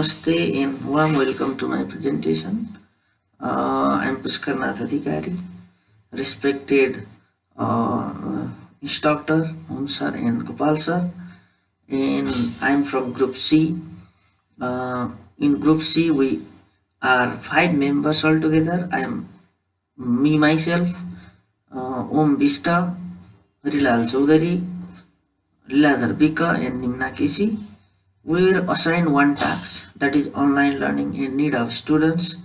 Namaste and warm welcome to my presentation. I'm Pushkar Nath Adhikari, respected instructor, Om sir and Gopal sir, and I'm from Group C. In Group C, we are 5 members altogether. I am me myself, Om Bista, Harilal Chaudhary, Liladhar Bika, and Nimna Kisi. We were assigned one task, that is online learning in need of students.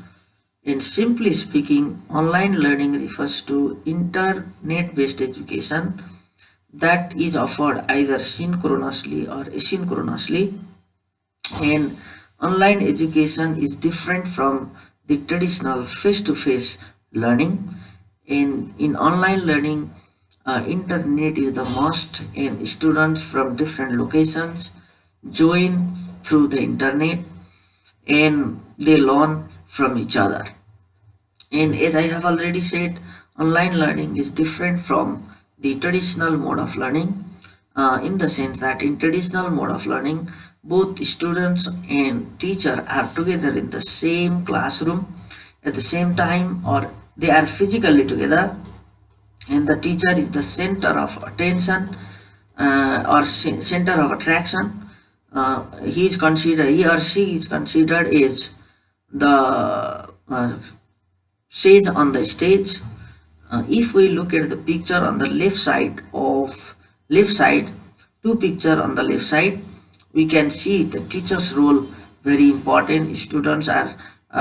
In simply speaking, online learning refers to internet-based education that is offered either synchronously or asynchronously. And online education is different from the traditional face-to-face learning. In online learning, internet is the must, and students from different locations join through the internet and they learn from each other. And as I have already said, online learning is different from the traditional mode of learning, in the sense that in traditional mode of learning, both students and teacher are together in the same classroom at the same time, or they are physically together, and the teacher is the center of attention, or center of attraction. He or she is considered as the sage on the stage. If we look at the picture on the left side, two picture on the left side, we can see the teacher's role very important. Students are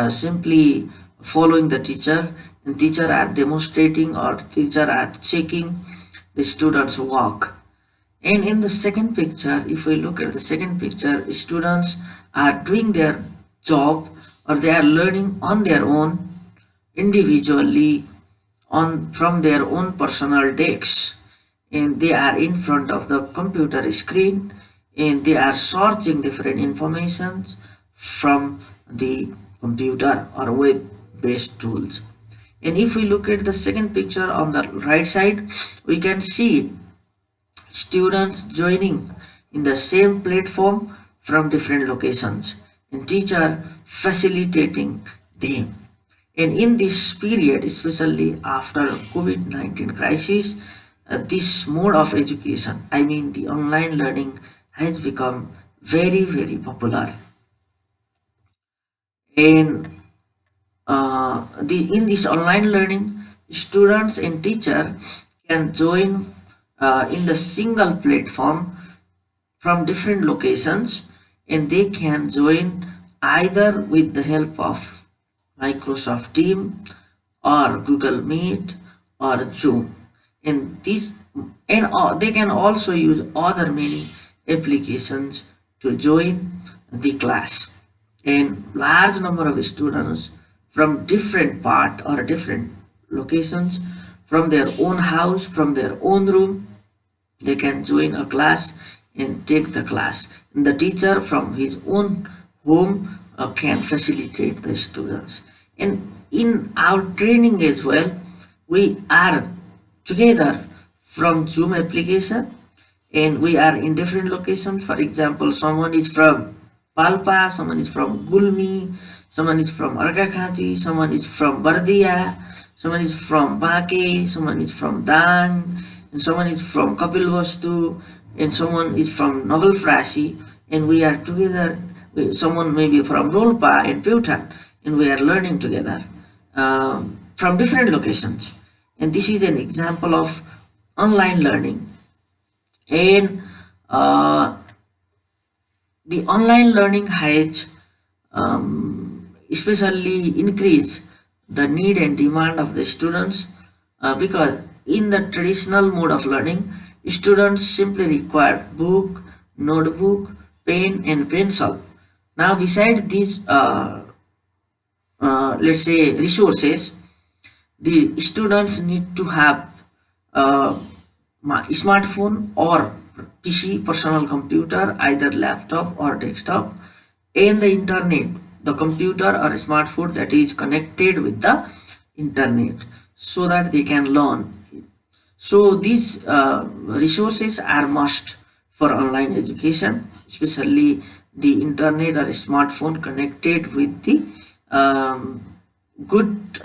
simply following the teacher, and teacher are demonstrating or teacher are checking the students' work. And in the second picture, if we look at the second picture, students are doing their job or they are learning on their own individually on from their own personal desks, and they are in front of the computer screen and they are searching different informations from the computer or web based tools. And if we look at the second picture on the right side, we can see students joining in the same platform from different locations and teacher facilitating them. And in this period, especially after COVID-19 crisis, this mode of education, I mean the online learning, has become very popular. And in this online learning, students and teacher can join in the single platform from different locations, and they can join either with the help of Microsoft Team or Google Meet or Zoom. And these and they can also use other many applications to join the class. And large number of students from different part or different locations, from their own house, from their own room, they can join a class and take the class, and the teacher from his own home can facilitate the students. And in our training as well, we are together from Zoom application, and we are in different locations. For example, someone is from Palpa, someone is from Gulmi, someone is from Argakhachi, someone is from Bardia, someone is from Bake, someone is from Dang, and someone is from Kapilvastu, and someone is from Novelfrasi, and we are together. Someone may be from Rolpa and Putan, and we are learning together from different locations. And this is an example of online learning. And the online learning has especially increased the need and demand of the students, because in the traditional mode of learning, students simply require book, notebook, pen and pencil. Now beside these let's say resources, the students need to have uh, smartphone or PC, personal computer, either laptop or desktop, and the internet, the computer or smartphone that is connected with the internet, so that they can learn. So these resources are must for online education, especially the internet or smartphone connected with the um, good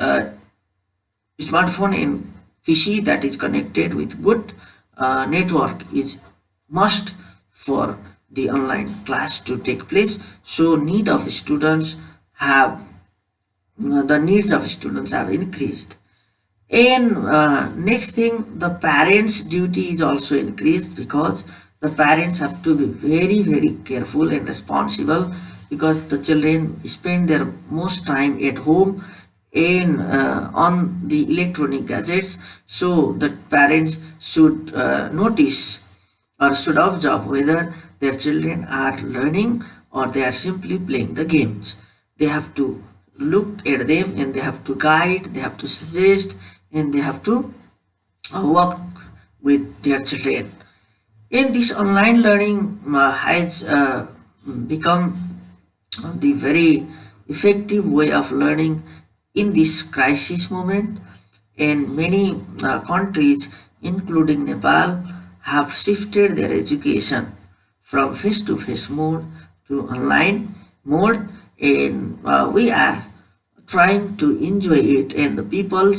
smartphone in PC that is connected with good network is must for the online class to take place. So need of students have the needs of students have increased. And next thing, the parents' duty is also increased, because the parents have to be very, very careful and responsible, because the children spend their most time at home and on the electronic gadgets. So the parents should notice or should observe whether their children are learning or they are simply playing the games. They have to look at them and they have to guide, they have to suggest, and they have to work with their children. And this online learning has become the very effective way of learning in this crisis moment. And many countries, including Nepal, have shifted their education from face-to-face mode to online mode, and we are trying to enjoy it. And the people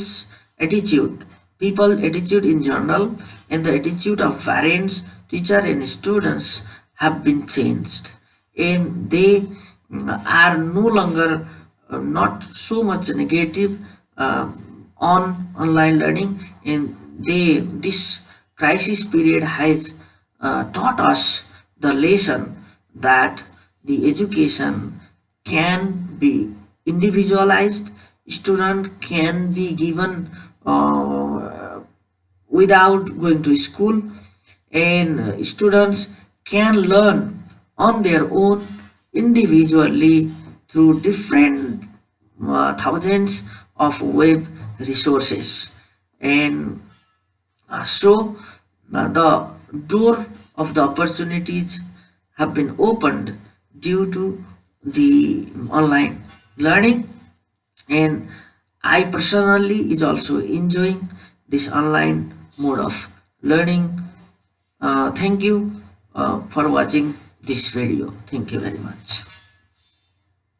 attitude in general, and the attitude of parents, teacher, and students have been changed, and they are no longer not so much negative on online learning. And this crisis period has taught us the lesson that the education can be individualized. Student can be given without going to school, and students can learn on their own individually through different thousands of web resources. And so the door of the opportunities have been opened due to the online learning. And I personally is also enjoying this online mode of learning. Thank you for watching this video. Thank you very much.